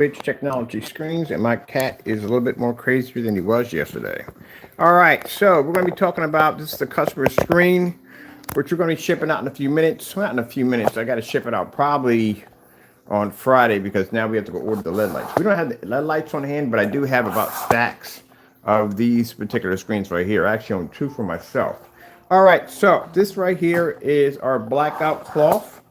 Switch technology screens, and my cat is a little bit more crazier than he was yesterday. All right, so we're going to be talking about this is the customer screen, which we're going to be shipping out in a few minutes. Well, not in a few minutes. I got to ship it out probably on Friday because now we have to go order the LED lights. We don't have the LED lights on hand, but I do have about stacks of these particular screens right here. I actually own two for myself. All right, so this right here is our blackout cloth.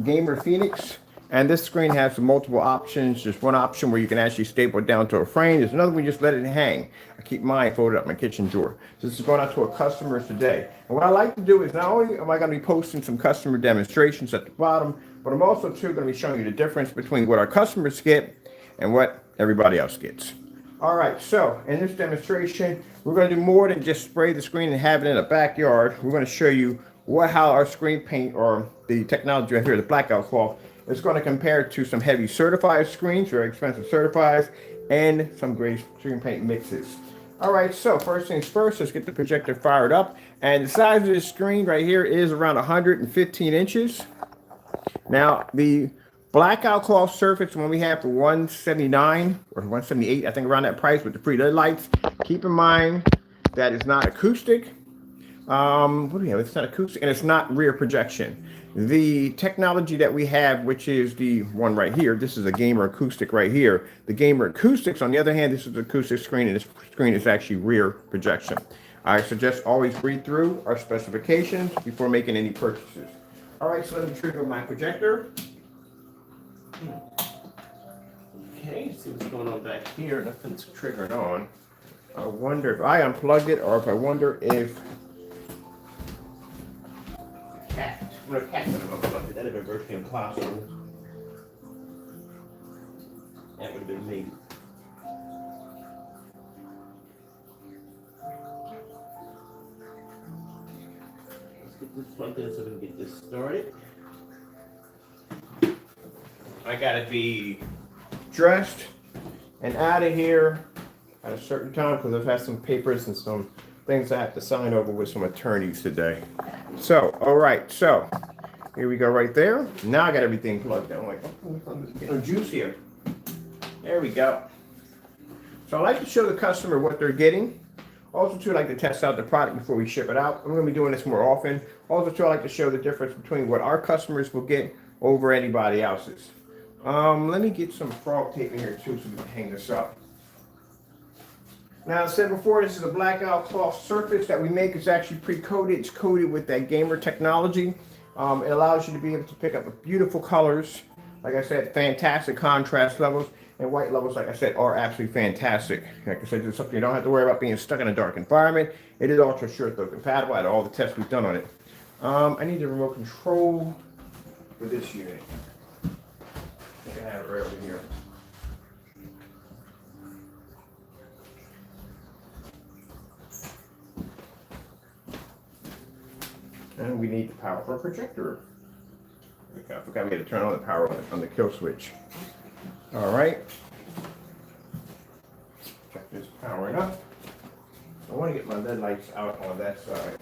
Gamer Phoenix, and this screen has multiple options. There's one option where you can actually staple it down to a frame. There's another one you just let it hang. I keep mine folded up in my kitchen drawer. So this is going out to a customer today. And what I like to do is not only am I going to be posting some customer demonstrations at the bottom, but I'm also too going to be showing you the difference between what our customers get and what everybody else gets. All right, so in this demonstration, we're going to do more than just spray the screen and have it in a backyard. We're going to show you how our screen paint or the technology right here, the blackout cloth, is going to compare to some heavy certified screens, very expensive certifieds, and some great screen paint mixes. All right, so first things first, let's get the projector fired up. And the size of this screen right here is around 115 inches. Now, the blackout cloth surface, when we have for 179 or 178, I think around that price with the free LED lights, keep in mind that it's not acoustic. What do we have? It's not acoustic and it's not rear projection. The technology that we have, which is the one right here, this is a gamer acoustic right here. The gamer acoustics, on the other hand, this is an acoustic screen, and this screen is actually rear projection. I suggest always read through our specifications before making any purchases. All right, so let me trigger my projector. Okay, see what's going on back here. Nothing's triggered on. I wonder if I unplugged it or if I wonder if cat. I'm gonna cat would have unplugged it. That'd have been virtually impossible. That would have been me. Let's get this plugged in so we can get this started. I gotta be dressed and out of here at a certain time because I've had some papers and some things I have to sign over with some attorneys today. So, all right, so here we go right there. Now I got everything plugged in. I'm like, getting juice here. There we go. So I like to show the customer what they're getting. Also, too, I like to test out the product before we ship it out. I'm going to be doing this more often. Also, too, I like to show the difference between what our customers will get over anybody else's. Let me get some frog tape in here, too, so we can hang this up. Now, I said before, this is a blackout cloth surface that we make. It's actually pre-coated. It's coated with that gamer technology. It allows you to be able to pick up beautiful colors. Like I said, fantastic contrast levels. And white levels, like I said, are absolutely fantastic. Like I said, it's something you don't have to worry about being stuck in a dark environment. It is ultra short throw compatible at all the tests we've done on it. I need the remote control for this unit. I think I have it right over here. And we need the power for a projector. I forgot we had to turn on the power on the kill switch. All right. Check this powering up. I want to get my LED lights out on that side.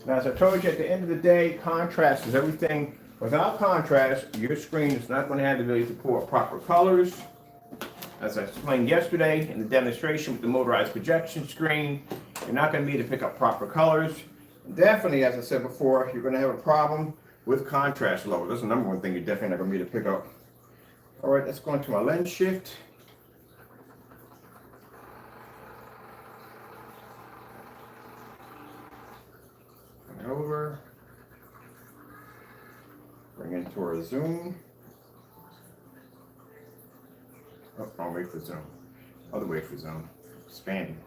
Now, as I told you, at the end of the day, contrast is everything. Without contrast, your screen is not going to have the ability to pull up proper colors. As I explained yesterday in the demonstration with the motorized projection screen, you're not going to be able to pick up proper colors. Definitely, as I said before, you're going to have a problem with contrast levels. That's the number one thing you're definitely not going to be able to pick up. All right, let's go into my lens shift. Bring it over. Bring it to our zoom. Oh, wrong way for zoom. Other way for zoom. Expanding.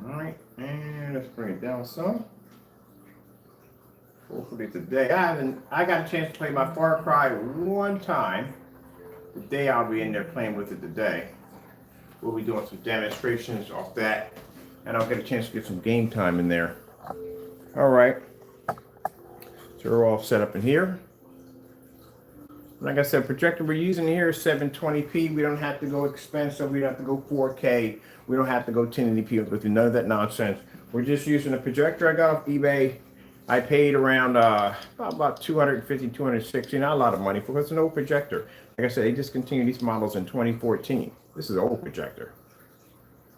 All right, and let's bring it down some. Hopefully today, I got a chance to play my Far Cry one time. Today I'll be in there playing with it today. We'll be doing some demonstrations off that, and I'll get a chance to get some game time in there. All right. So we're all set up in here. Like I said, projector we're using here is 720p. We don't have to go expensive. We don't have to go 4K. We don't have to go 1080p with none of that nonsense. We're just using a projector I got off eBay. I paid around about 250, 260, not a lot of money for it's an old projector. Like I said, they discontinued these models in 2014. This is an old projector.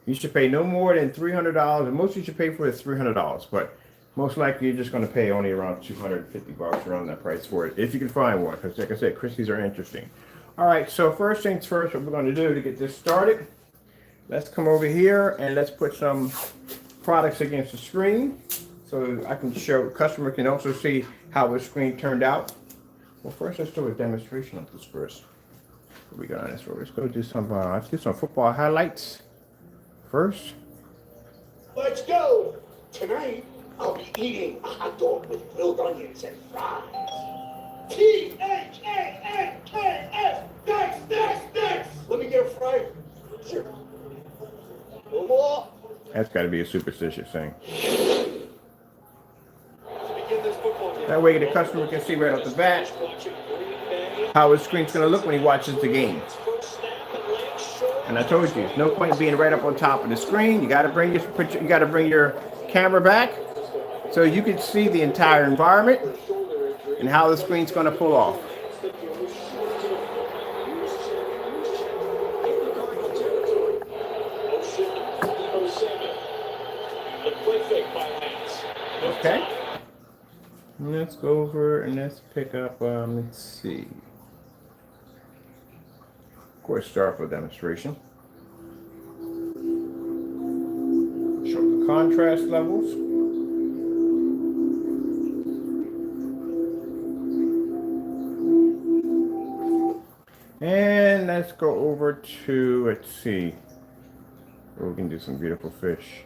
You should pay no more than $300, and most you should pay for is $300. But most likely you're just going to pay only around 250 bucks around that price for it, if you can find one. Because like I said, Christie's are interesting. All right, so first things first, what we're going to do to get this started, let's come over here and let's put some products against the screen so I can show the customer can also see how the screen turned out. Well, first let's do a demonstration of this first. What we got on this road? Let's go do some football highlights first. Let's go. Tonight I'll be eating a hot dog with grilled onions and fries. T-H-A-N-K-S. Next. Let me get a fry. Sure. No more. That's got to be a superstitious thing. That way the customer can see right off the bat how his screen's going to look when he watches the game. And I told you, there's no point in being right up on top of the screen. You got to bring your camera back so you can see the entire environment and how the screen's going to pull off. Okay. Let's go over and let's pick up, let's see. Of course, start with demonstration. Show the contrast levels. And let's go over to, let's see. Oh, we can do some beautiful fish.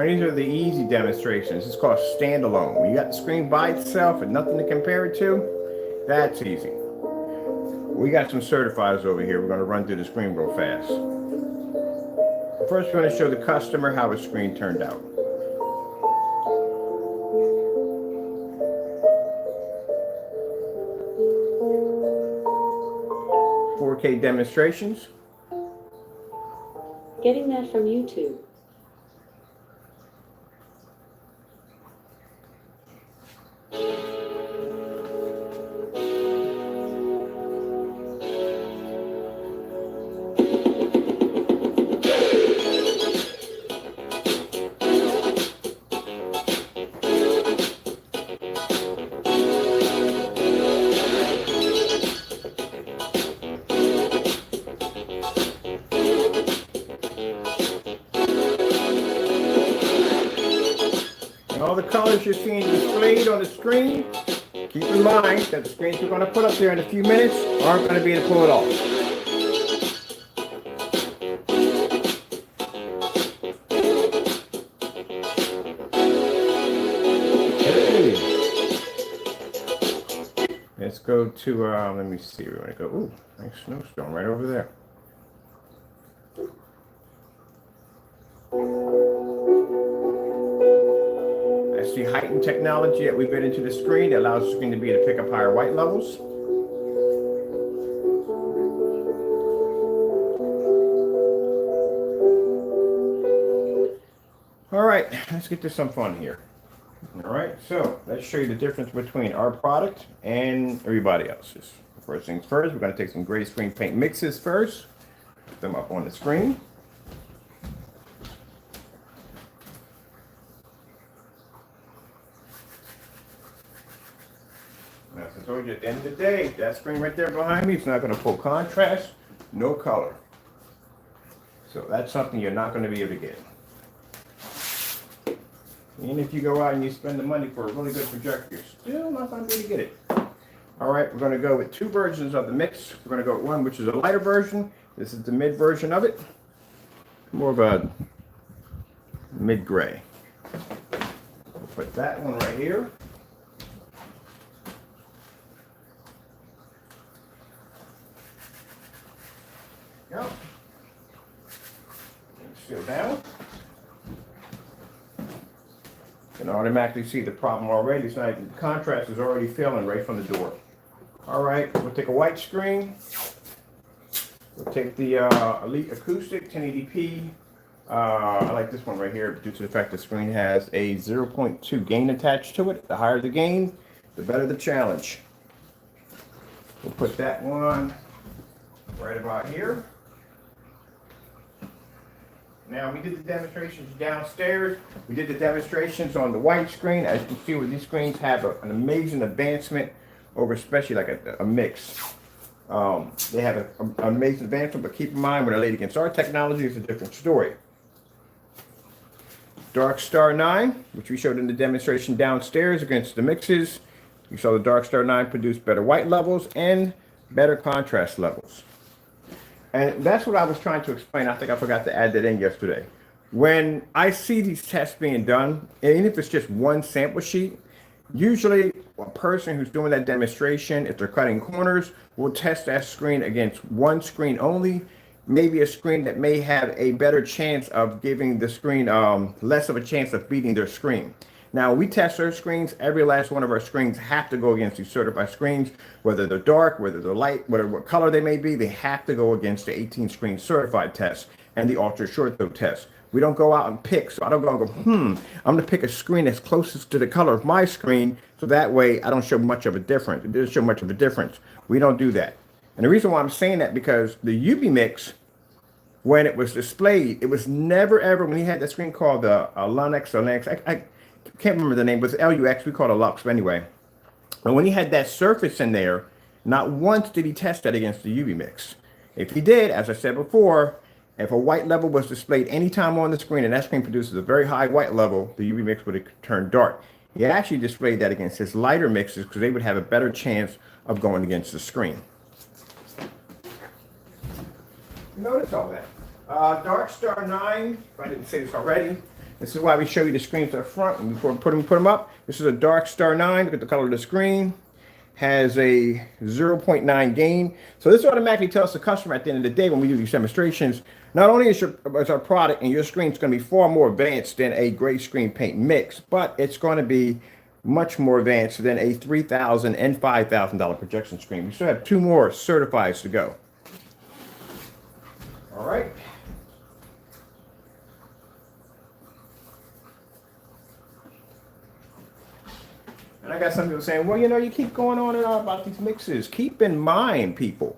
These are the easy demonstrations. It's called standalone. When you got the screen by itself and nothing to compare it to, that's easy. We got some certifiers over here. We're going to run through the screen real fast. First, we're going to show the customer how his screen turned out. "4K demonstrations." Getting that from YouTube. All the colors you're seeing displayed on the screen, keep in mind that the screens we're going to put up there in a few minutes aren't going to be able to pull it off. Hey. Let's go to, let me see, we're going to go, ooh, nice snowstorm right over there. That's the heightened technology that we put into the screen that allows the screen to be able to pick up higher white levels. All right, let's get to some fun here. All right, so let's show you the difference between our product and everybody else's. First things first, we're going to take some gray screen paint mixes first, put them up on the screen. As I told you, at the end of the day, that screen right there behind me, it's not going to pull contrast, no color. So that's something you're not going to be able to get. And if you go out and you spend the money for a really good projector, you're still not going to be able to get it. All right, we're going to go with two versions of the mix. We're going to go with one which is a lighter version. This is the mid version of it. More of a mid-gray. We'll put that one right here. Yep. Seal down. You can automatically see the problem already. It's not, the contrast is already failing right from the door. All right, we'll take a white screen. We'll take the Elite Acoustic 1080p. I like this one right here due to the fact the screen has a 0.2 gain attached to it. The higher the gain, the better the challenge. We'll put that one right about here. Now, we did the demonstrations downstairs. We did the demonstrations on the white screen. As you can see, where these screens have an amazing advancement over especially like a mix. They have an amazing advancement, but keep in mind when they're laid against our technology, it's a different story. Dark Star 9, which we showed in the demonstration downstairs against the mixes. You saw the Dark Star 9 produce better white levels and better contrast levels. And that's what I was trying to explain. I think I forgot to add that in yesterday. When I see these tests being done, even if it's just one sample sheet, usually a person who's doing that demonstration, if they're cutting corners, will test that screen against one screen only, maybe a screen that may have a better chance of giving the screen less of a chance of beating their screen. Now, we test our screens. Every last one of our screens have to go against these certified screens, whether they're dark, whether they're light, what color they may be, they have to go against the 18 screen certified test and the ultra short throw test. We don't go out and pick, so I don't go and go, I'm gonna pick a screen that's closest to the color of my screen, so that way I don't show much of a difference. It doesn't show much of a difference. We don't do that. And the reason why I'm saying that, because the UV mix, when it was displayed, it was never ever, when he had that screen called the Lux or Lux, I can't remember the name, but it's LUX, we call it Lux, but anyway. And when he had that surface in there, not once did he test that against the UV mix. If he did, as I said before, if a white level was displayed anytime on the screen and that screen produces a very high white level, the UV mix would have turned dark. He actually displayed that against his lighter mixes because they would have a better chance of going against the screen. Notice all that. Dark Star 9, if I didn't say this already, this is why we show you the screens up front and before we put them up. This is a Dark Star 9. Look at the color of the screen. Has a 0.9 gain. So this automatically tells the customer at the end of the day when we do these demonstrations, not only is our product and your screen is going to be far more advanced than a gray screen paint mix, but it's going to be much more advanced than a $3,000 and $5,000 projection screen. We still have 2 more certifieds to go. All right. And I got some people saying, well, you know, you keep going on and on about these mixes. Keep in mind, people,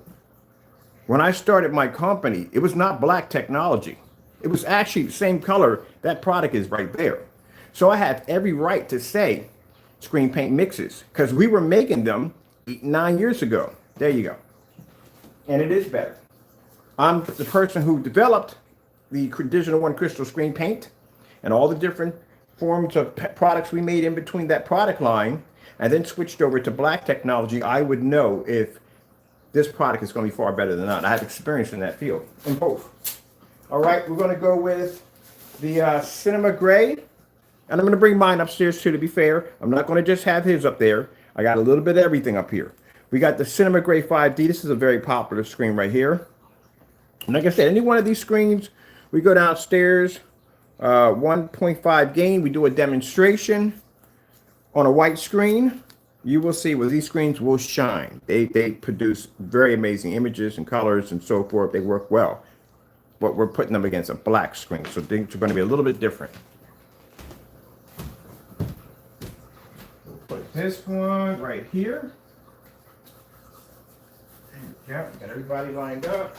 when I started my company, it was not black technology. It was actually the same color. That product is right there. So I have every right to say screen paint mixes because we were making them 9 years ago. There you go. And it is better. I'm the person who developed the Digital One Crystal screen paint and all the different forms of products we made in between that product line and then switched over to black technology. I would know if this product is going to be far better than that. I have experience in that field, in both. All right, we're going to go with the Cinema Gray. And I'm going to bring mine upstairs too, to be fair. I'm not going to just have his up there. I got a little bit of everything up here. We got the Cinema Gray 5D. This is a very popular screen right here. And like I said, any one of these screens, we go downstairs, 1.5 gain. We do a demonstration on a white screen. You will see where these screens will shine. They produce very amazing images and colors and so forth. They work well. But we're putting them against a black screen, so things are going to be a little bit different. We'll put this one right here. Yeah, got everybody lined up.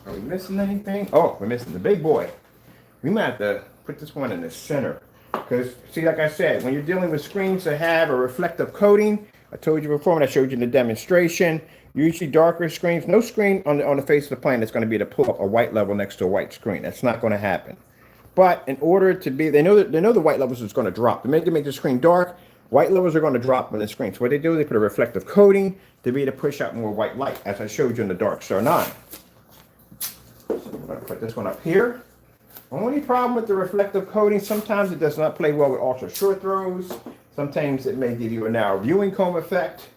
Are we missing anything? Oh, we're missing the big boy. We might have to put this one in the center. Because, see, like I said, when you're dealing with screens that have a reflective coating, I told you before when I showed you in the demonstration, usually darker screens, no screen on the face of the planet is going to be able to pull up a white level next to a white screen. That's not going to happen. But in order to be, they know the white levels is going to drop. The minute they make the screen dark, white levels are going to drop on the screen. So what they do, they put a reflective coating to be able to push out more white light, as I showed you in the Dark Star 9. So we're going to put this one up here. Only problem with the reflective coating, sometimes it does not play well with ultra short throws. Sometimes it may give you a narrow viewing cone effect.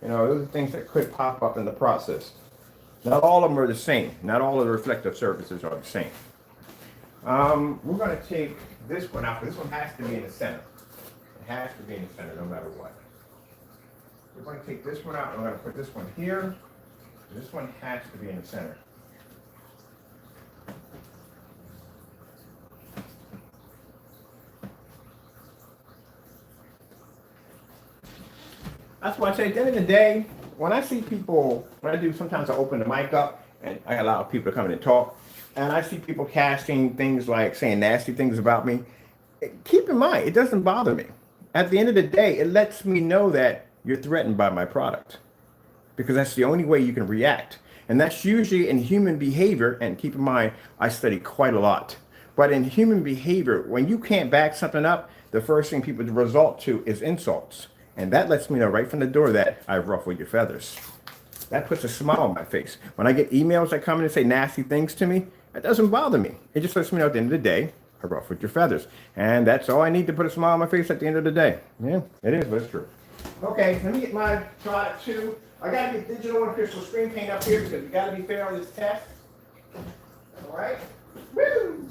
You know, those are things that could pop up in the process. Not all of them are the same. Not all of the reflective surfaces are the same. We're going to take this one out. This one has to be in the center. It has to be in the center no matter what. We're going to take this one out and we're going to put this one here. This one has to be in the center. That's why I say at the end of the day, when I see people, when I do, sometimes I open the mic up and I allow people to come in and talk. And I see people casting things like saying nasty things about me. Keep in mind, it doesn't bother me. At the end of the day, it lets me know that you're threatened by my product, because that's the only way you can react. And that's usually in human behavior. And keep in mind, I study quite a lot. But in human behavior, when you can't back something up, the first thing people resort to is insults. And that lets me know right from the door that I've ruffled your feathers. That puts a smile on my face. When I get emails that come in and say nasty things to me, that doesn't bother me. It just lets me know at the end of the day, I ruffled your feathers. And that's all I need to put a smile on my face at the end of the day. Yeah, it is, but it's true. Okay, let me get my product too. I gotta get digital and crystal screen paint up here because we gotta be fair on this test. All right? Woo!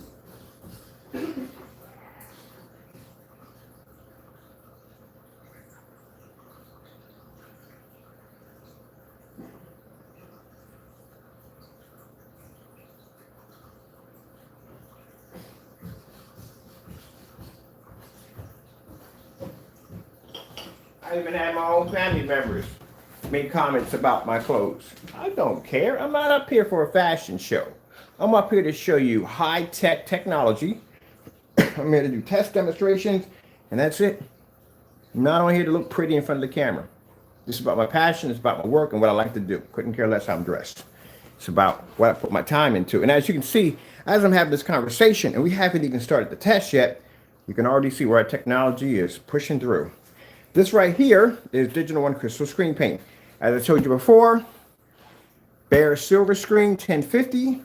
I even had my own family members make comments about my clothes. I don't care. I'm not up here for a fashion show. I'm up here to show you high-tech technology. I'm here to do test demonstrations, and that's it. I'm not on here to look pretty in front of the camera. This is about my passion. It's about my work and what I like to do. Couldn't care less how I'm dressed. It's about what I put my time into. And as you can see, as I'm having this conversation, and we haven't even started the test yet, you can already see where our technology is pushing through. This right here is Digital One Crystal Screen Paint. As I told you before, bare silver screen 1050,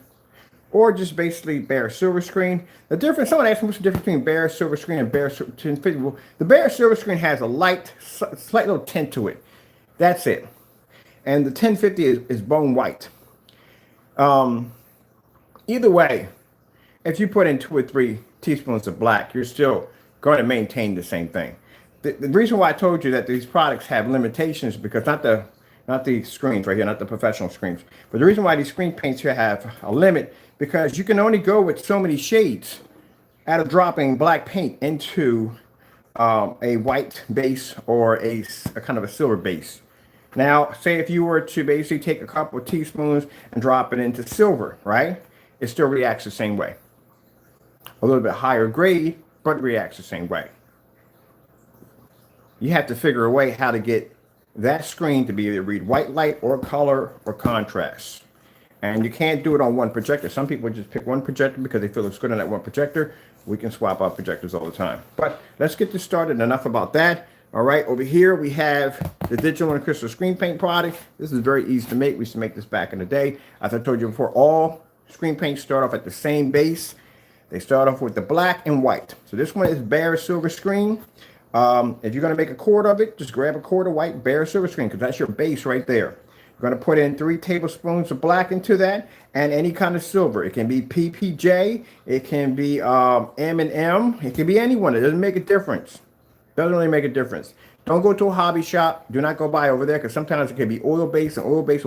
or just basically bare silver screen. The difference, someone asked me what's the difference between bare silver screen and bare 1050. Well, the bare silver screen has a light, slight little tint to it. That's it. And the 1050 is bone white. Either way, if you put in 2 or 3 teaspoons of black, you're still going to maintain the same thing. The reason why I told you that these products have limitations is because not the screens right here, not the professional screens, but the reason why these screen paints here have a limit, because you can only go with so many shades out of dropping black paint into a white base or a kind of a silver base. Now, say if you were to basically take a couple of teaspoons and drop it into silver, right? It still reacts the same way. A little bit higher grade, but reacts the same way. You have to figure a way how to get that screen to be able to read white light or color or contrast. And you can't do it on one projector. Some people just pick one projector because they feel it's good on that one projector. We can swap out projectors all the time. But let's get this started. Enough about that. All right, over here we have the Digital and Crystal Screen Paint product. This is very easy to make. We used to make this back in the day. As I told you before, all screen paints start off at the same base. They start off with the black and white. So this one is bare silver screen. If you're going to make a quart of it, just grab a quart of white bare silver screen because that's your base right there. You're going to put in 3 tablespoons of black into that and any kind of silver. It can be PPJ, it can be M&M, it can be anyone. It doesn't make a difference. Doesn't really make a difference. Don't go to a hobby shop. Do not go buy over there because sometimes it can be oil-based and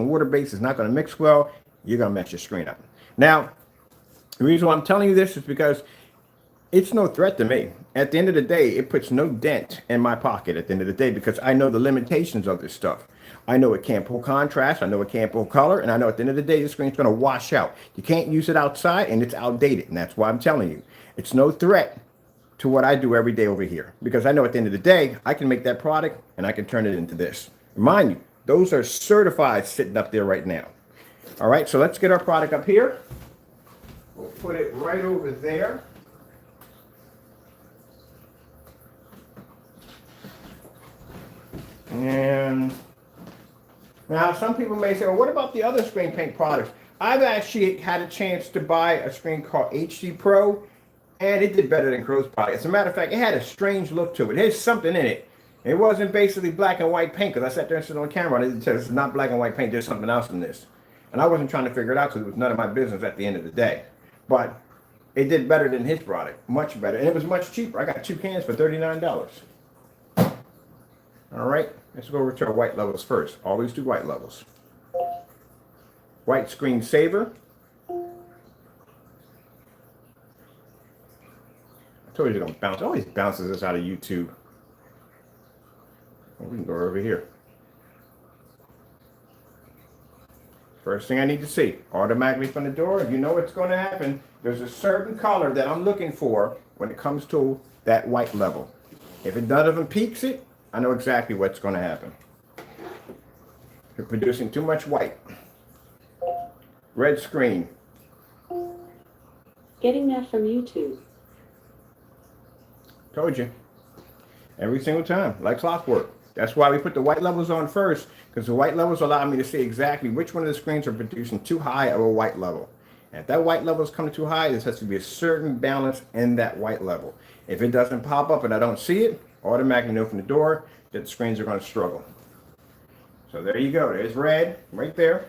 water-based is not going to mix well. You're going to mess your screen up. Now, the reason why I'm telling you this is because it's no threat to me. At the end of the day, it puts no dent in my pocket at the end of the day because I know the limitations of this stuff. I know it can't pull contrast, I know it can't pull color, and I know at the end of the day, the screen's going to wash out. You can't use it outside, and it's outdated, and that's why I'm telling you. It's no threat to what I do every day over here because I know at the end of the day, I can make that product, and I can turn it into this. Mind you, those are certified sitting up there right now. All right, so let's get our product up here. We'll put it right over there. And now some people may say, well, what about the other screen paint products? I've actually had a chance to buy a screen called HD Pro. And it did better than Crow's product. As a matter of fact, it had a strange look to it. There's something in it. It wasn't basically black and white paint, because I sat there and stood on camera and it said, it's not black and white paint, there's something else in this. And I wasn't trying to figure it out because it was none of my business at the end of the day. But it did better than his product, much better. And it was much cheaper. I got 2 cans for $39. All right, let's go over to our white levels first. Always do white levels. White screen saver. I told you it's gonna bounce. It always bounces us out of YouTube. Well, we can go over here. First thing I need to see, automatically from the door, you know what's going to happen. There's a certain color that I'm looking for when it comes to that white level. If it none of them peaks it, I know exactly what's going to happen. You're producing too much white. Red screen. Getting that from YouTube. Told you. Every single time, like clockwork. That's why we put the white levels on first, because the white levels allow me to see exactly which one of the screens are producing too high of a white level. And if that white level is coming too high, there has to be a certain balance in that white level. If it doesn't pop up and I don't see it, automatically know from the door that the screens are going to struggle. So there you go. There's red right there.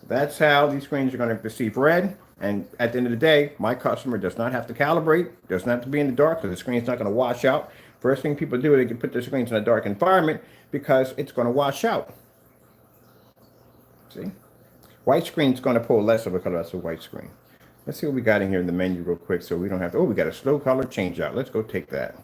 That's how these screens are going to perceive red. And at the end of the day, my customer does not have to calibrate, doesn't have to be in the dark, because the screen's not going to wash out. First thing people do, they can put their screens in a dark environment because it's going to wash out. See? White screen's going to pull less of a color. That's a white screen. Let's see what we got in here in the menu real quick so we don't have to. Oh, we got a slow color change out. Let's go take that.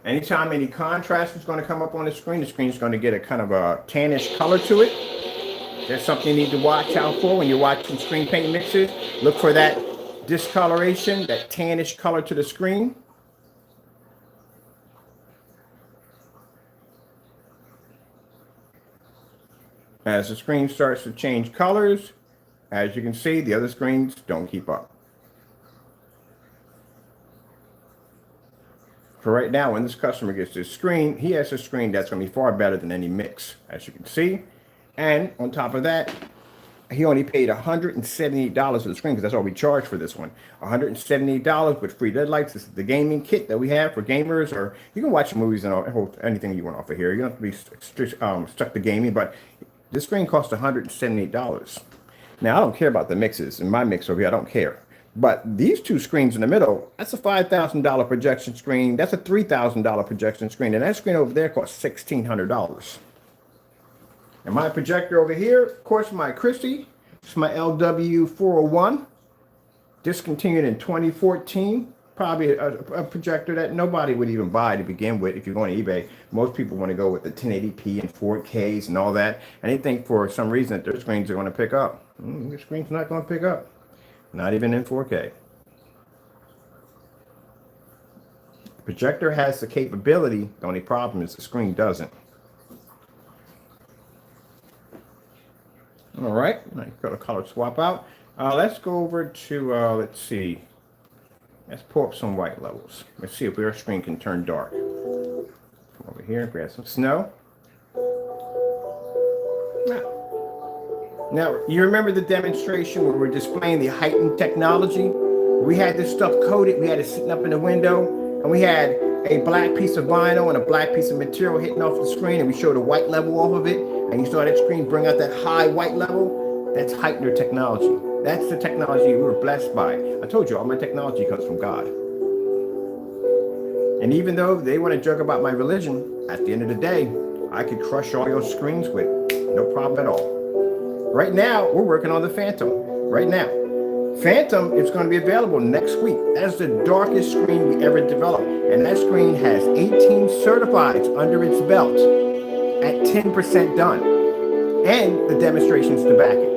Anytime any contrast is going to come up on the screen is going to get a kind of a tannish color to it. That's something you need to watch out for when you're watching screen paint mixes. Look for that discoloration, that tannish color to the screen. As the screen starts to change colors, as you can see, the other screens don't keep up. For right now, when this customer gets this screen, he has a screen that's going to be far better than any mix, as you can see. And on top of that, he only paid $178 for the screen, because that's all we charge for this one. $178 with free deadlights. This is the gaming kit that we have for gamers, or you can watch movies and anything you want off of here. You don't have to be stuck to gaming, but this screen costs $178. Now, I don't care about the mixes. In my mix over here, I don't care. But these two screens in the middle, that's a $5,000 projection screen. That's a $3,000 projection screen. And that screen over there costs $1,600. And my projector over here, of course, my Christie. It's my LW401. Discontinued in 2014. Probably a projector that nobody would even buy to begin with if you're going to eBay. Most people want to go with the 1080p and 4Ks and all that. And they think for some reason that their screens are going to pick up. Your screen's not going to pick up. Not even in 4K. The projector has the capability. The only problem is the screen doesn't. All right, I got a color swap out. Let's go over to, let's see. Let's pull up some white levels. Let's see if our screen can turn dark. Come over here, grab some snow. Now, you remember the demonstration where we're displaying the heightened technology? We had this stuff coated, we had it sitting up in the window, and we had a black piece of vinyl and a black piece of material hitting off the screen, and we showed a white level off of it, and you saw that screen bring out that high white level. That's heightener technology. That's the technology we were blessed by. I told you, all my technology comes from God. And even though they want to joke about my religion, at the end of the day, I could crush all your screens with no problem at all. Right now, we're working on the Phantom. Right now. Phantom is going to be available next week. That's the darkest screen we ever developed. And that screen has 18 certifieds under its belt at 10% done. And the demonstrations to back it.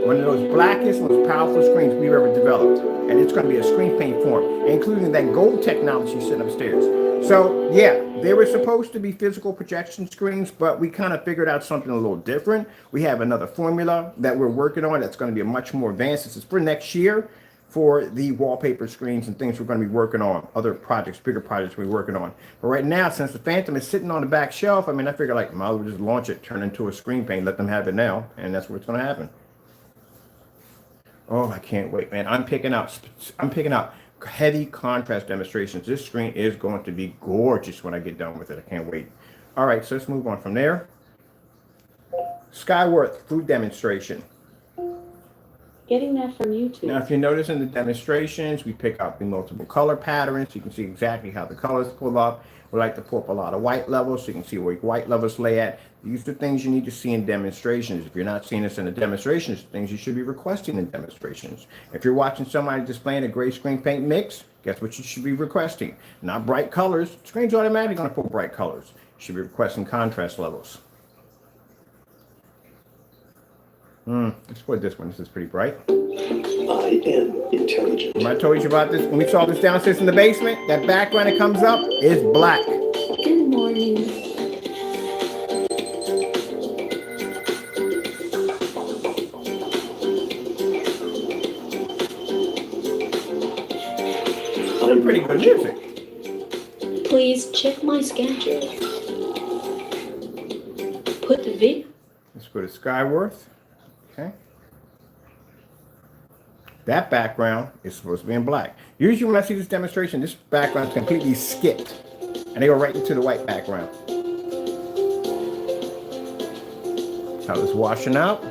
One of those blackest, most powerful screens we've ever developed. And it's going to be a screen paint form, including that gold technology sitting upstairs. So, yeah, they were supposed to be physical projection screens, but we kind of figured out something a little different. We have another formula that we're working on that's going to be much more advanced. This is for next year for the wallpaper screens and things we're going to be working on, other projects, bigger projects we're working on. But right now, since the Phantom is sitting on the back shelf, I mean, I figure like, might as well just launch it, turn it into a screen paint, let them have it now, and that's what's going to happen. Oh, I can't wait, man. I'm picking out heavy contrast demonstrations. This screen is going to be gorgeous when I get done with it. I can't wait. All right, so let's move on from there. Skyworth food demonstration. Getting that from YouTube. Now, if you notice in the demonstrations, we pick out the multiple color patterns. You can see exactly how the colors pull up. We like to pull up a lot of white levels so you can see where white levels lay at. These are things you need to see in demonstrations. If you're not seeing this in the demonstrations, things you should be requesting in demonstrations. If you're watching somebody displaying a gray screen paint mix, guess what you should be requesting? Not bright colors. Screen's automatically going to pull bright colors. You should be requesting contrast levels. Let's put this one. This is pretty bright. I am intelligent. When I told you about this, when we saw this downstairs in the basement, that background that comes up is black. Good morning. Some pretty good music. Please check my schedule. Put the vid. Let's go to Skyworth. Okay. That background is supposed to be in black. Usually when I see this demonstration, this background is completely skipped. And they go right into the white background. How it's washing out.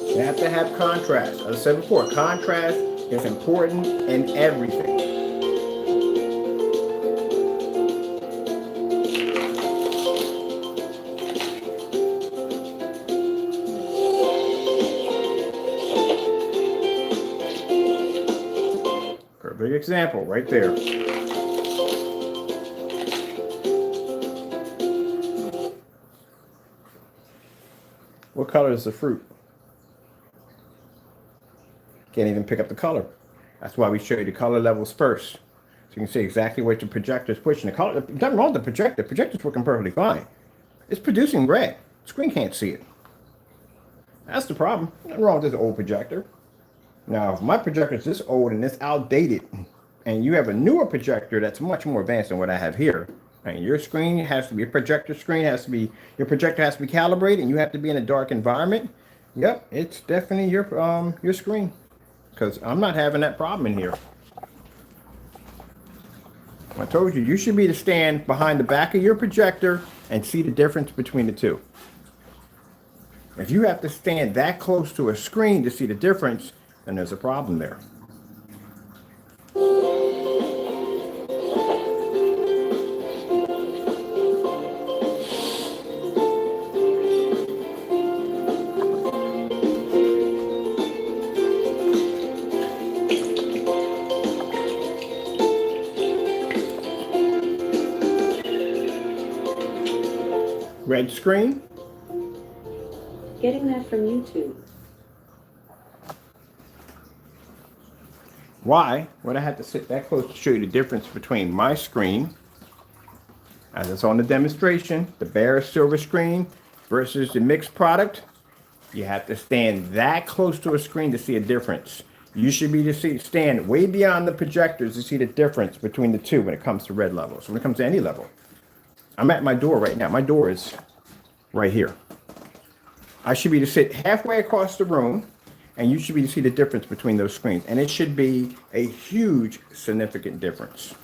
You have to have contrast. As I said before, contrast is important in everything. Perfect example right there. What color is the fruit? Can't even pick up the color. That's why we show you the color levels first. So you can see exactly what the projector is pushing. The color, nothing wrong with the projector. The projector's working perfectly fine. It's producing red. The screen can't see it. That's the problem. Nothing wrong with this old projector. Now, if my projector is this old and this outdated, and you have a newer projector that's much more advanced than what I have here, and your screen has to be, your projector screen has to be, your projector has to be calibrated, and you have to be in a dark environment. Yep, it's definitely your screen. Because I'm not having that problem in here. I told you, you should be to stand behind the back of your projector and see the difference between the two. If you have to stand that close to a screen to see the difference, then there's a problem there. Red screen. Getting that from YouTube. Why would I have to sit that close to show you the difference between my screen, as it's on the demonstration, the bare silver screen versus the mixed product? You have to stand that close to a screen to see a difference. You should be to stand way beyond the projectors to see the difference between the two when it comes to red levels, when it comes to any level. I'm at my door right now. My door is right here. I should be to sit halfway across the room, and you should be to see the difference between those screens. And it should be a huge, significant difference.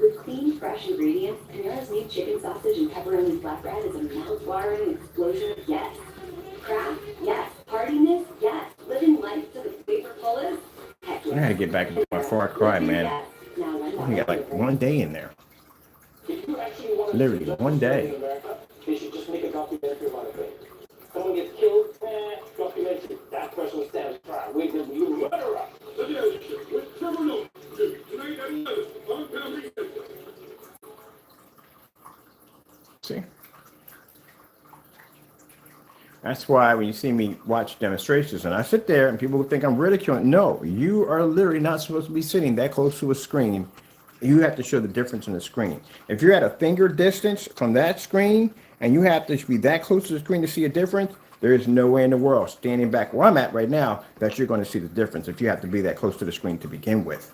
With clean, fresh ingredients, Panera's new chicken sausage and pepperoni flatbread is a mouth-watering explosion of yes. Craft, yes. Hardiness, yes. Living life to the flavor fullest. Heck yes. I gotta get back into my Far Cry, man. I got like one day in there. Literally one day. They should just make a documentary about it. Someone gets killed, documentary. That person stands trial. Wait till you murderer. See? That's why when you see me watch demonstrations and I sit there and people think I'm ridiculing, no, you are literally not supposed to be sitting that close to a screen You have to show the difference in the screen. If you're at a finger distance from that screen and you have to be that close to the screen to see a difference, there is no way in the world, standing back where I'm at right now, that you're going to see the difference if you have to be that close to the screen to begin with.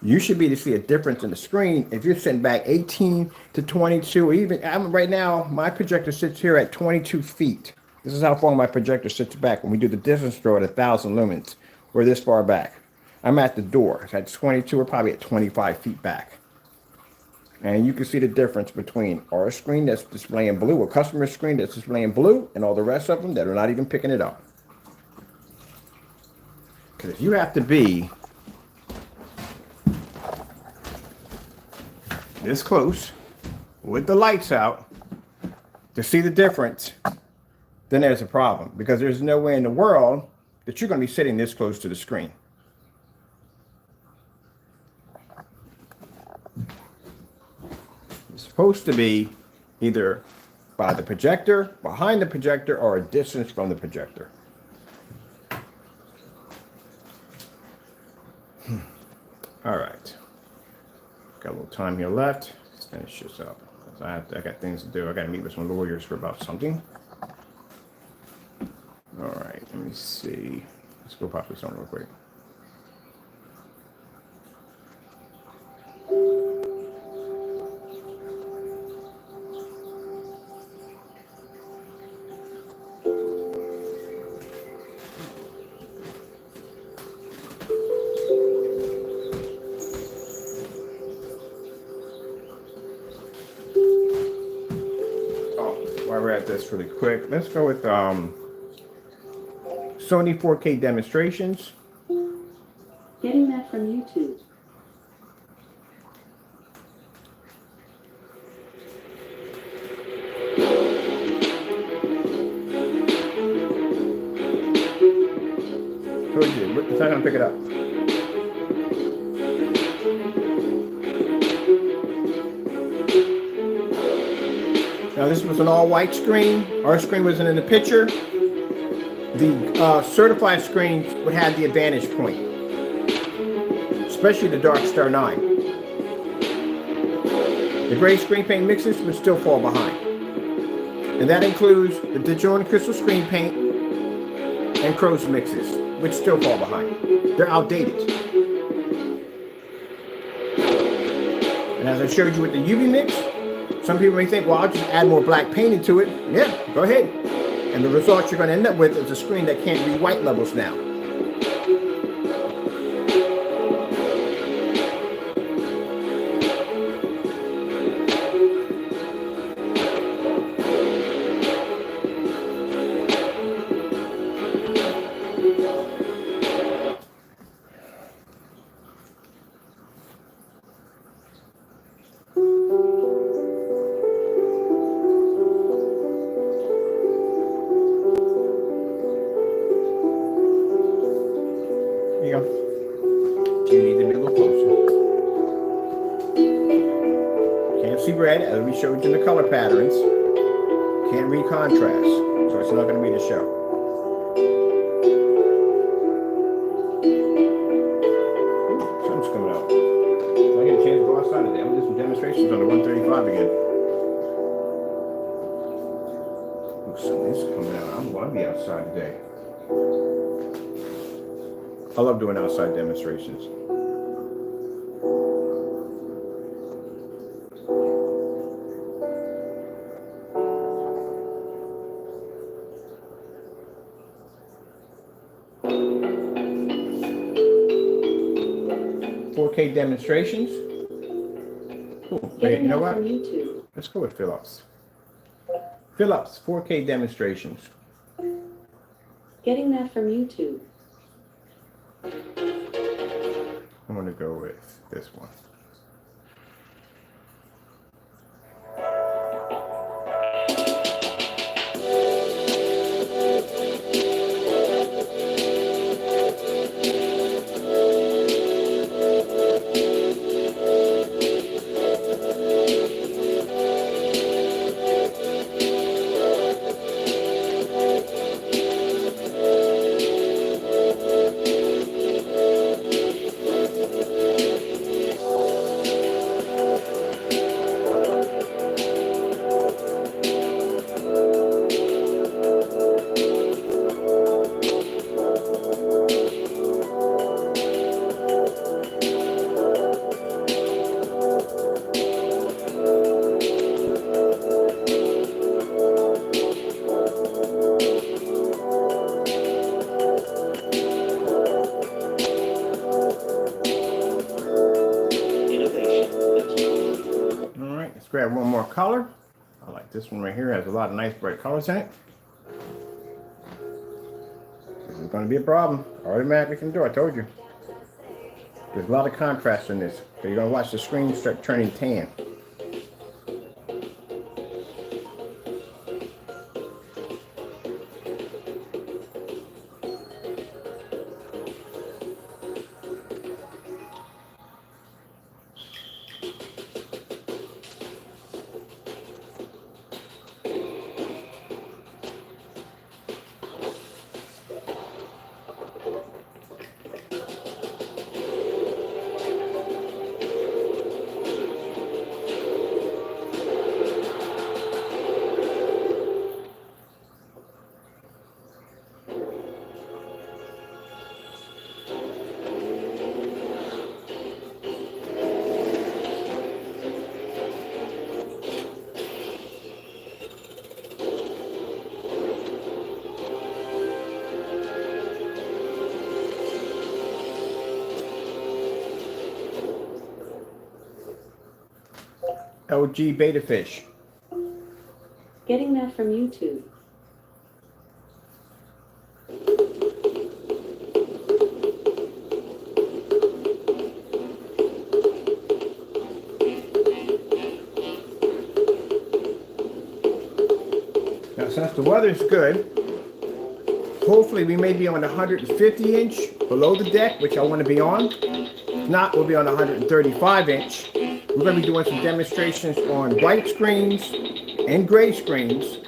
You should be to see a difference in the screen if you're sitting back 18 to 22, or even right now, my projector sits here at 22 feet. This is how far my projector sits back when we do the distance throw at 1,000 lumens. We're this far back. I'm at the door. It's at 22, or probably at 25 feet back. And you can see the difference between our screen that's displaying blue, a customer screen that's displaying blue, and all the rest of them that are not even picking it up. Because if you have to be this close with the lights out to see the difference, then there's a problem. Because there's no way in the world that you're going to be sitting this close to the screen. It's supposed to be either by the projector, behind the projector, or a distance from the projector. All right. Got a little time here left. Let's finish this up. I got things to do. I got to meet with some lawyers for about something. All right. Let me see. Let's go pop this on real quick. While we're at this really quick, let's go with Sony 4K demonstrations. Getting that from YouTube. Told you, it's not gonna pick it up. Now this was an all-white screen. Our screen wasn't in the picture. The certified screens would have the advantage point, especially the Dark Star 9. The gray screen paint mixes would still fall behind. And that includes the digital and crystal screen paint and Crow's mixes, which still fall behind. They're outdated. And as I showed you with the UV mix, some people may think, well, I'll just add more black paint into it. Yeah, go ahead. And the result you're going to end up with is a screen that can't read white levels now. There you go. You need to be a little closer. Can't see red, as we showed you in the color patterns. Can't read contrast, so it's not going to be the show. Sun's coming out. I get a chance to go outside today. I'm going to do some demonstrations on the 135 again. Ooh, sun is coming out. I'm going to be outside today. I love doing outside demonstrations. .4K demonstrations. Cool. Hey, you know what? From YouTube. Let's go with Philips. Philips 4K demonstrations. Getting that from YouTube. I'm going to go with this one. color. I like this one right here. It has a lot of nice bright colors in it. This is going to be a problem. Automatically can do. I told you. There's a lot of contrast in this. So you're going to watch the screen start turning tan. LG Beta Fish. Getting that from YouTube. Now, since the weather's good, hopefully we may be on the 150 inch below the deck, which I want to be on. If not, we'll be on the 135 inch. We're going to be doing some demonstrations on white screens and gray screens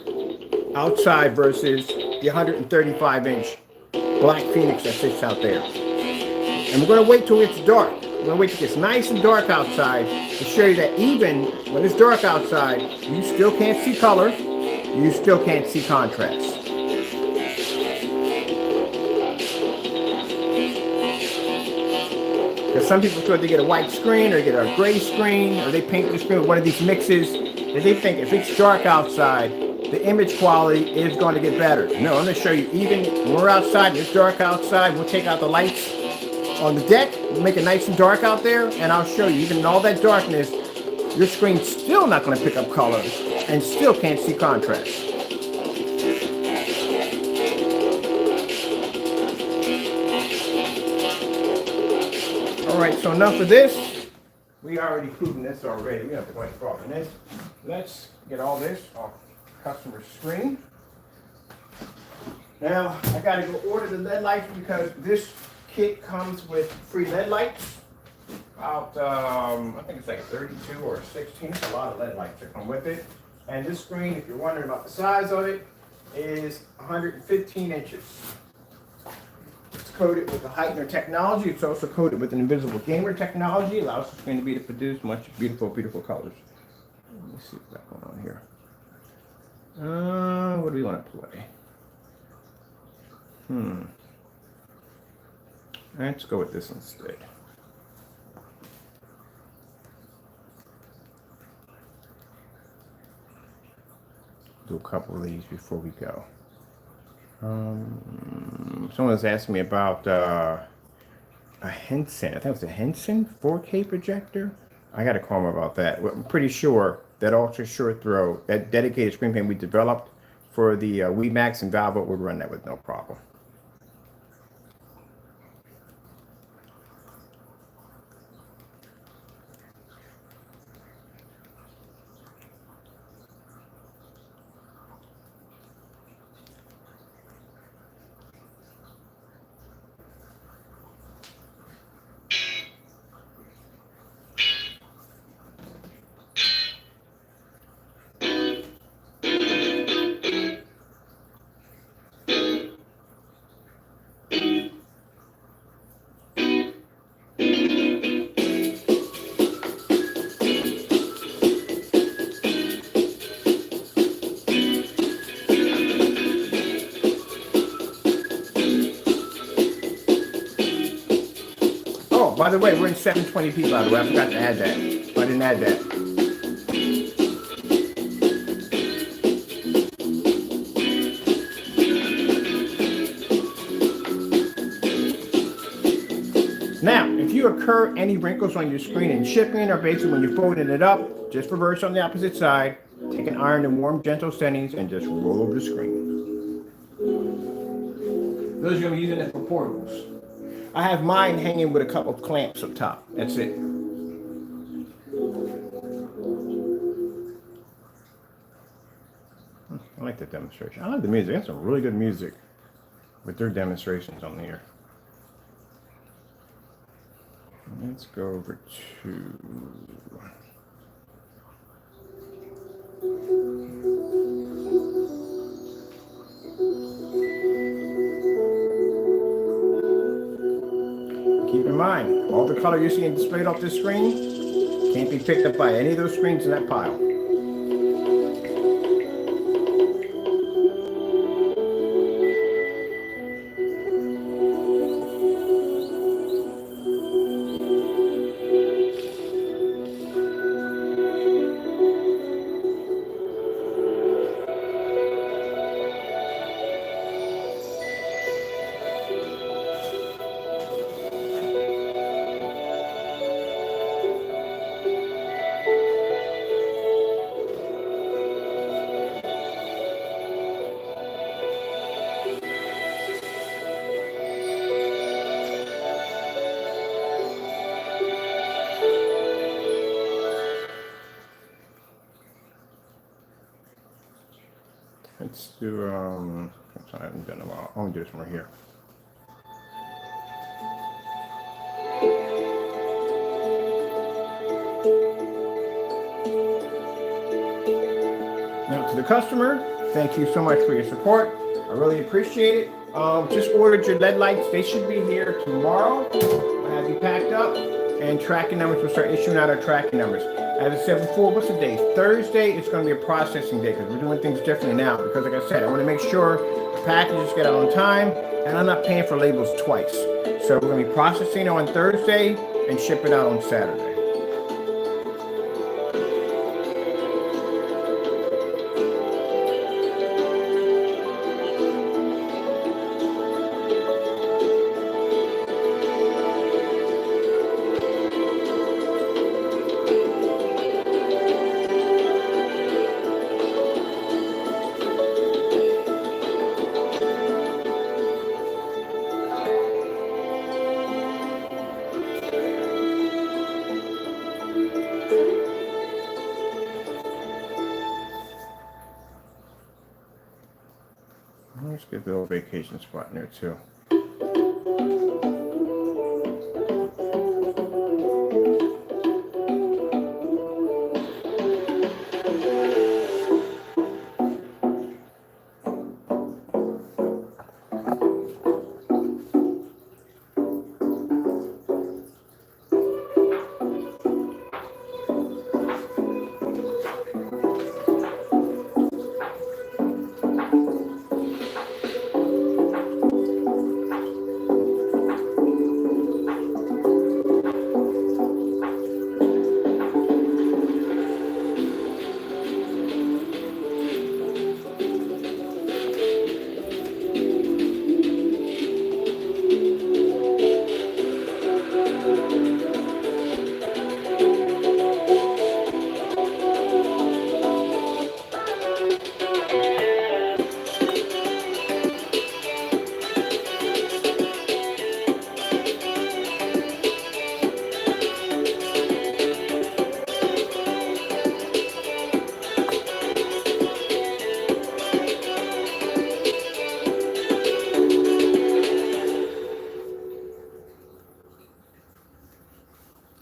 outside versus the 135 inch Black Phoenix that sits out there. And we're going to wait till it's dark. We're going to wait till it's nice and dark outside to show you that even when it's dark outside, you still can't see color, you still can't see contrast. Because some people thought they get a white screen or get a gray screen or they paint the screen with one of these mixes and they think if it's dark outside, the image quality is going to get better. No, I'm going to show you even when we're outside and it's dark outside, we'll take out the lights on the deck, we'll make it nice and dark out there, and I'll show you even in all that darkness, your screen's still not going to pick up color and still can't see contrast. All right, so enough of this. We already proven this already. We don't have to go any further than this. Let's get all this off the customer's screen. Now, I got to go order the LED lights because this kit comes with free LED lights. About, I think it's like 32 or 16. It's a lot of LED lights that come with it. And this screen, if you're wondering about the size of it, is 115 inches. It's coated with the heightener technology. It's also coated with an invisible gamer technology. It allows the screen to produce much beautiful, beautiful colors. Let me see what's going on here. What do we want to play? Let's go with this instead. Do a couple of these before we go. Someone's asking me about a Henson. I think it was a Henson 4K projector. I got to call them about that. I'm pretty sure that ultra short throw, that dedicated screen paint we developed for the Wii Max and Valve would run that with no problem. By the way, we're in 720p, by the way. I forgot to add that. I didn't add that. Now, if you you occur any wrinkles on your screen in shipping, or basically when you're folding it up, just reverse on the opposite side, take an iron in warm, gentle settings, and just roll over the screen. Those are going to be using it for portables. I have mine hanging with a couple of clamps up top. That's it. I like the demonstration. I like the music. That's some really good music with their demonstrations on here. Let's go over to keep in mind, all the color you're seeing displayed off this screen can't be picked up by any of those screens in that pile. Let's do, I haven't done them all. I'm gonna do this one right here. Now to the customer, thank you so much for your support. I really appreciate it. Just ordered your LED lights. They should be here tomorrow. I have you packed up, and tracking numbers will start issuing out our tracking numbers. As I said before, what's the day? Thursday is going to be a processing day because we're doing things differently now. Because like I said, I want to make sure the packages get out on time, and I'm not paying for labels twice. So we're going to be processing on Thursday and ship it out on Saturday. Let's get the little vacation spot in there too.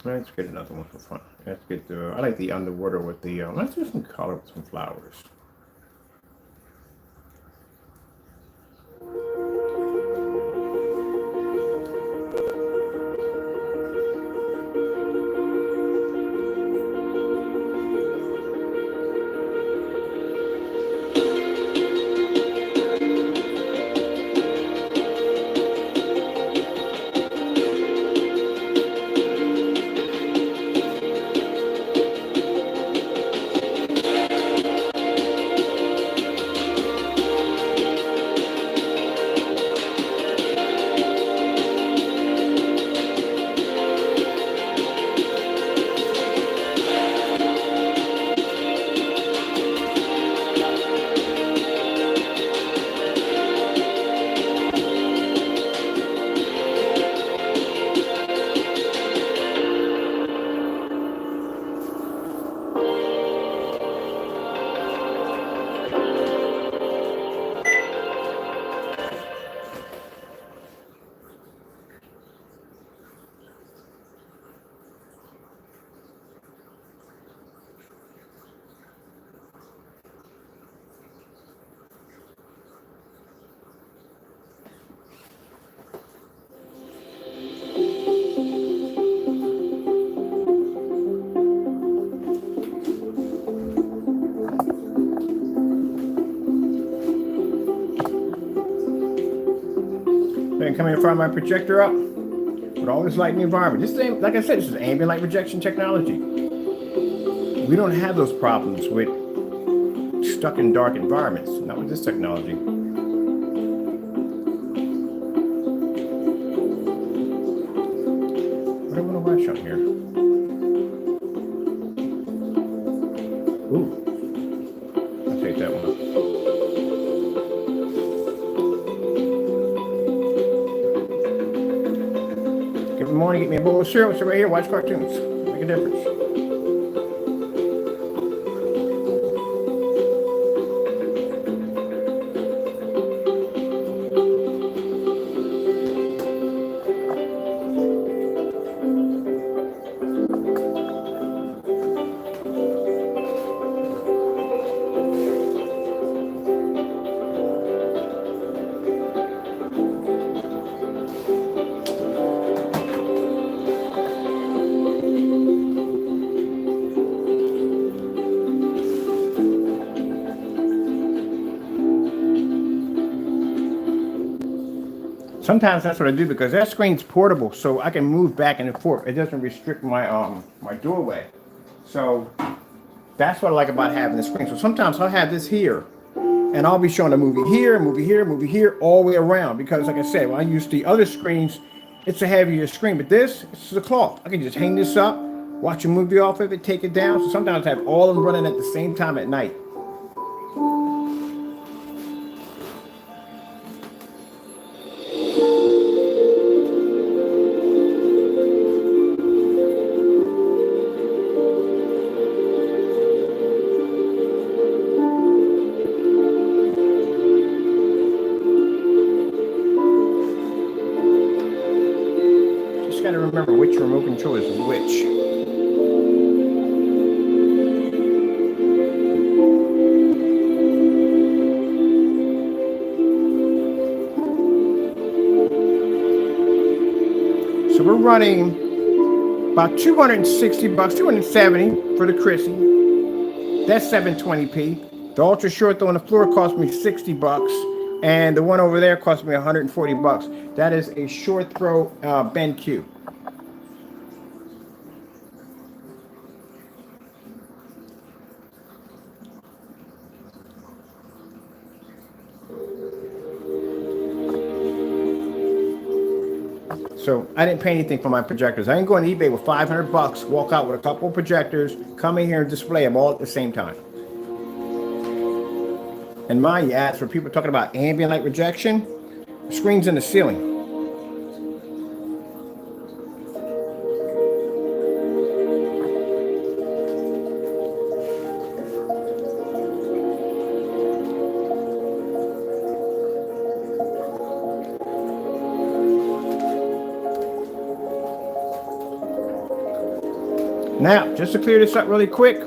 Let's get another one for fun. Let's get the, I like the underwater with the, let's do some color with some flowers. Then come here and fire my projector up with all this light in the environment. This thing, like I said, this is ambient light rejection technology. We don't have those problems with stuck in dark environments, not with this technology. What do I want to watch on here? Ooh, I'll take that one. Good morning, get me a bowl of cereal, sit right here, watch cartoons. Make a difference. Sometimes that's what I do because that screen's portable, so I can move back and forth. It doesn't restrict my my doorway. So that's what I like about having the screen. So sometimes I'll have this here, and I'll be showing a movie here, movie here, movie here, all the way around. Because like I said, when I use the other screens, it's a heavier screen. But this is a cloth. I can just hang this up, watch a movie off of it, take it down. So sometimes I have all of them running at the same time at night. Got to remember which remote control is which. So we're running about 260 bucks, 270 for the Chrissy. That's 720p. The ultra short though on the floor cost me 60 bucks. And the one over there cost me 140 bucks. That is a short throw BenQ. So I didn't pay anything for my projectors. I didn't go on eBay with 500 bucks, walk out with a couple of projectors, come in here and display them all at the same time. And mind you, ads for people talking about ambient light rejection, the screen's in the ceiling. Now, just to clear this up really quick,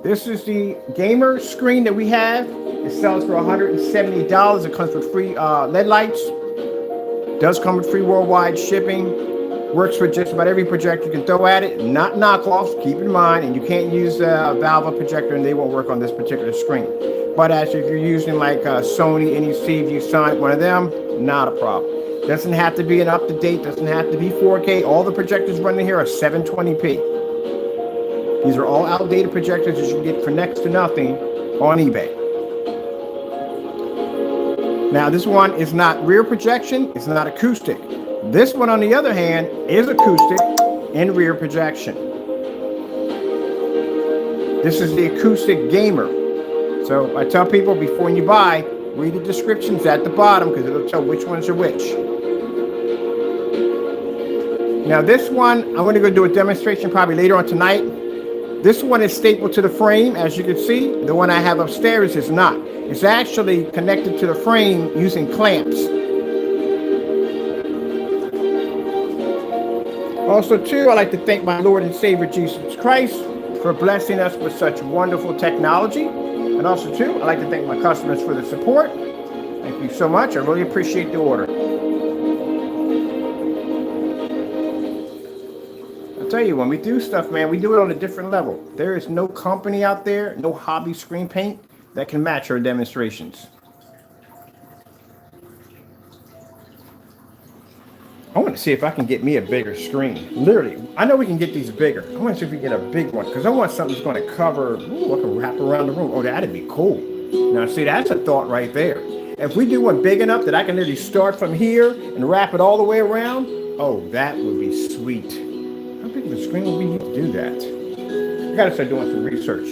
this is the gamer screen that we have. It sells for $170. It comes with free LED lights. Does come with free worldwide shipping. Works with just about every projector you can throw at it. Not knockoffs, keep in mind. And you can't use a Valve projector and they won't work on this particular screen. But as if you're using like Sony NEC, if you sign one of them, not a problem. Doesn't have to be an up-to-date, doesn't have to be 4K. All the projectors running here are 720p. These are all outdated projectors that you can get for next to nothing on eBay. Now, this one is not rear projection. It's not acoustic. This one, on the other hand, is acoustic and rear projection. This is the acoustic gamer. So I tell people before you buy, read the descriptions at the bottom because it'll tell which ones are which. Now, this one, I'm going to go do a demonstration probably later on tonight. This one is stapled to the frame, as you can see. The one I have upstairs is not. It's actually connected to the frame using clamps. Also, too, I'd like to thank my Lord and Savior Jesus Christ for blessing us with such wonderful technology. And also, too, I'd like to thank my customers for the support. Thank you so much. I really appreciate the order. I'll tell you, when we do stuff, man, we do it on a different level. There is no company out there, no hobby screen paint that can match our demonstrations. I want to see if I can get me a bigger screen. Literally, I know we can get these bigger. I want to see if we can get a big one because I want something that's going to cover. Ooh, I can wrap around the room. Oh, that'd be cool. Now, see, that's a thought right there. If we do one big enough that I can literally start from here and wrap it all the way around, oh, that would be sweet. How big of a screen would we need to do that? We got to start doing some research.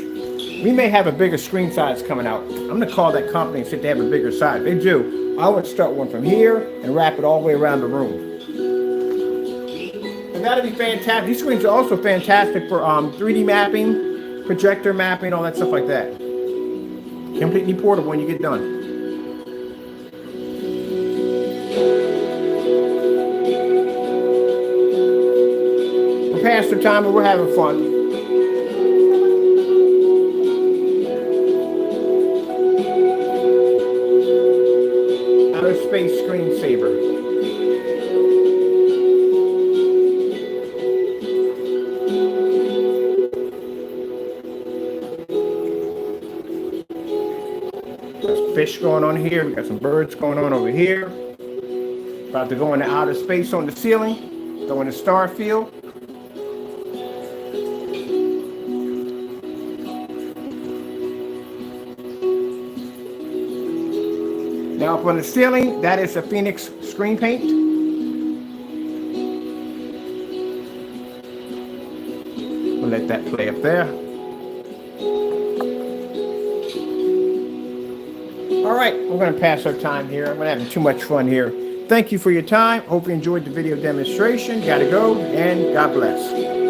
We may have a bigger screen size coming out. I'm going to call that company and see if they have a bigger size. They do. I would start one from here and wrap it all the way around the room. And that'd be fantastic. These screens are also fantastic for 3D mapping, projector mapping, all that stuff like that. Completely portable when you get done. We're past the time, but we're having fun. Outer space screensaver. There's fish going on here. We got some birds going on over here. About to go into outer space on the ceiling. Go in the star field. Now up on the ceiling, that is a Phoenix screen paint. We'll let that play up there. All right, we're going to pass our time here. I'm having too much fun here. Thank you for your time. Hope you enjoyed the video demonstration. Gotta go, and God bless.